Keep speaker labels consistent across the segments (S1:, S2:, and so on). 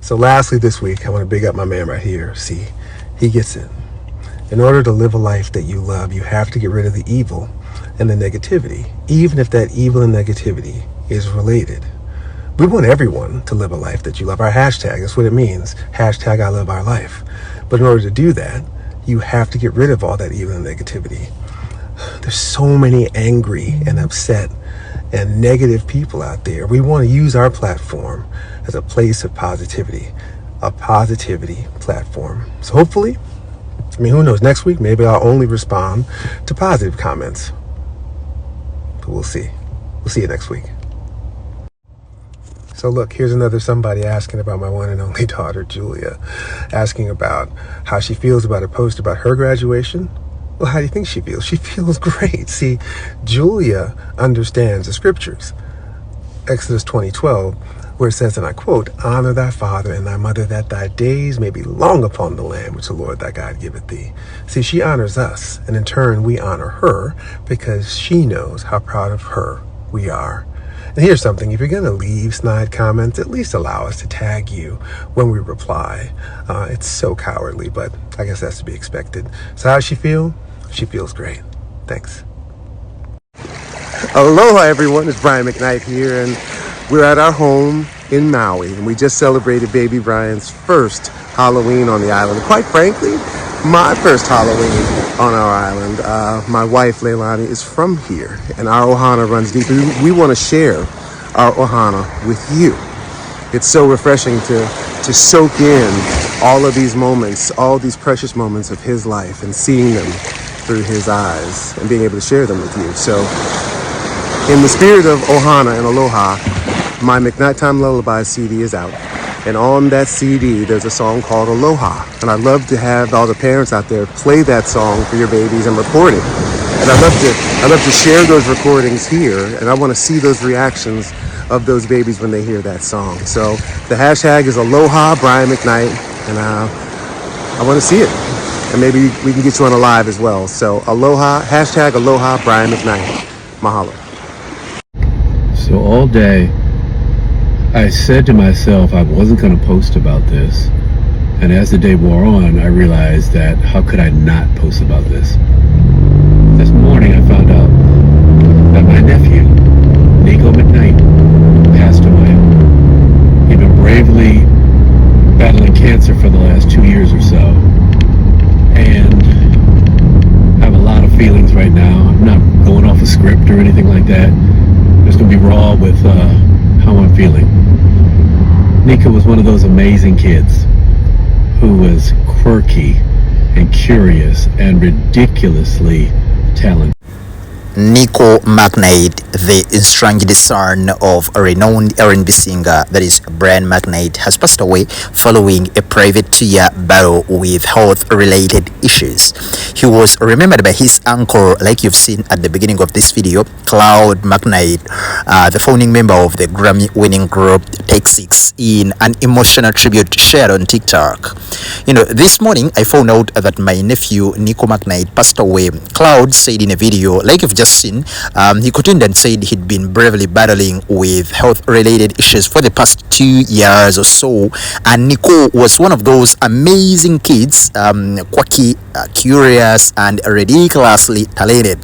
S1: So lastly this week, I want to big up my man right here. See, he gets it. In order to live a life that you love, you have to get rid of the evil and the negativity, even if that evil and negativity is related. We want everyone to live a life that you love. Our hashtag, that's what it means. Hashtag I love our life. But in order to do that, you have to get rid of all that evil and negativity. There's so many angry and upset and negative people out there. We want to use our platform as a place of positivity, a positivity platform. So hopefully, who knows, next week, maybe I'll only respond to positive comments. But we'll see. We'll see you next week. So look, here's another somebody asking about my one and only daughter, Julia, asking about how she feels about a post about her graduation. Well, how do you think she feels? She feels great. See, Julia understands the scriptures. Exodus 20:12, where it says, and I quote, honor thy father and thy mother, that thy days may be long upon the land which the Lord thy God giveth thee. See, she honors us, and in turn we honor her because she knows how proud of her we are. And here's something, if you're going to leave snide comments, at least allow us to tag you when we reply. It's so cowardly, but I guess that's to be expected. So how does she feel? She feels great. Thanks. Aloha everyone, it's Brian McKnight here, and we're at our home in Maui, and we just celebrated baby Brian's first Halloween on the island. Quite frankly, my first Halloween on our island. My wife, Leilani, is from here, and our ohana runs deep. We want to share our ohana with you. It's so refreshing to soak in all of these moments, all these precious moments of his life, and seeing them through his eyes and being able to share them with you. So, in the spirit of ohana and aloha, my McKnight Time Lullaby CD is out. And on that CD, there's a song called Aloha. And I'd love to have all the parents out there play that song for your babies and record it. And I'd love to share those recordings here. And I want to see those reactions of those babies when they hear that song. So the hashtag is Aloha Brian McKnight. And I want to see it. And maybe we can get you on a live as well. So Aloha, hashtag Aloha Brian McKnight. Mahalo.
S2: So all day, I said to myself I wasn't going to post about this, and as the day wore on, I realized that how could I not post about this? This morning I found out that my nephew, Niko McKnight, passed away. He'd been bravely battling cancer for the last 2 years or so, and I have a lot of feelings right now. I'm not going off a script or anything like that. I'm just going to be raw with how I'm feeling. Niko was one of those amazing kids who was quirky and curious and ridiculously talented.
S3: Niko McKnight, the estranged son of a renowned R&B singer, that is Brian McKnight, has passed away following a private 2-year battle with health-related issues. He was remembered by his uncle, like you've seen at the beginning of this video, Claude McKnight, the founding member of the Grammy-winning group Take 6, in an emotional tribute shared on TikTok. This morning I found out that my nephew Niko McKnight passed away. Claude said in a video, like you've just seen, he continued and said he'd been bravely battling with health-related issues for the past 2 years or so, and Niko was one of those amazing kids, quirky, curious, and ridiculously talented.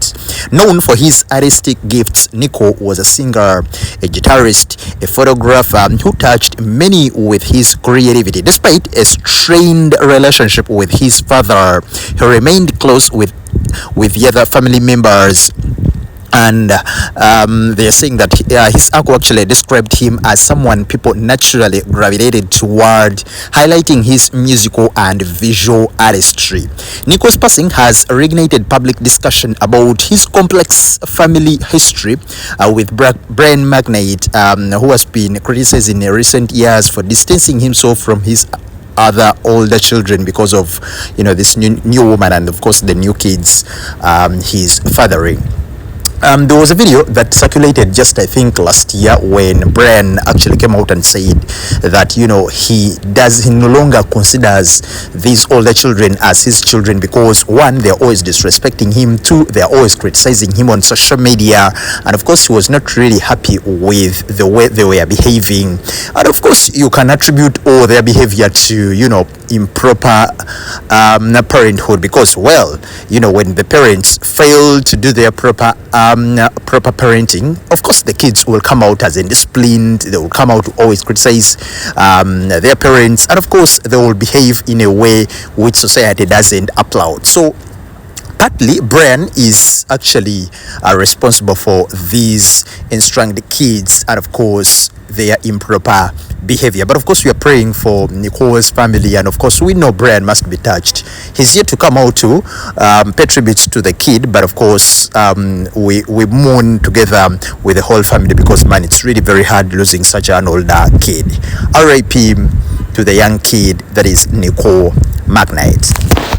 S3: Known for his artistic gifts, Niko was a singer, a guitarist, a photographer who touched many with his creativity. Despite a strained relationship with his father, he remained close with the other family members. And they're saying that his uncle actually described him as someone people naturally gravitated toward, highlighting his musical and visual artistry. Niko's passing has reignited public discussion about his complex family history, with Brian McKnight, who has been criticized in recent years for distancing himself from his other older children because of this new woman and of course the new kids he's fathering. There was a video that circulated just, I think, last year when Brian actually came out and said that, you know, he no longer considers these older children as his children because, one, they're always disrespecting him, two, they're always criticizing him on social media, and of course he was not really happy with the way they were behaving. And of course you can attribute all their behavior to, you know, improper parenthood, because, well, you know, when the parents fail to do their proper parenting, of course the kids will come out as indisciplined, they will come out to always criticize their parents, and of course they will behave in a way which society doesn't applaud. So partly Brian is actually responsible for these estranged kids and of course their improper behavior. But of course we are praying for Nico's family, and of course we know Brian must be touched. He's yet to come out to pay tributes to the kid, but of course we mourn together with the whole family because, man, it's really very hard losing such an older kid. RIP to the young kid that is Niko McKnight.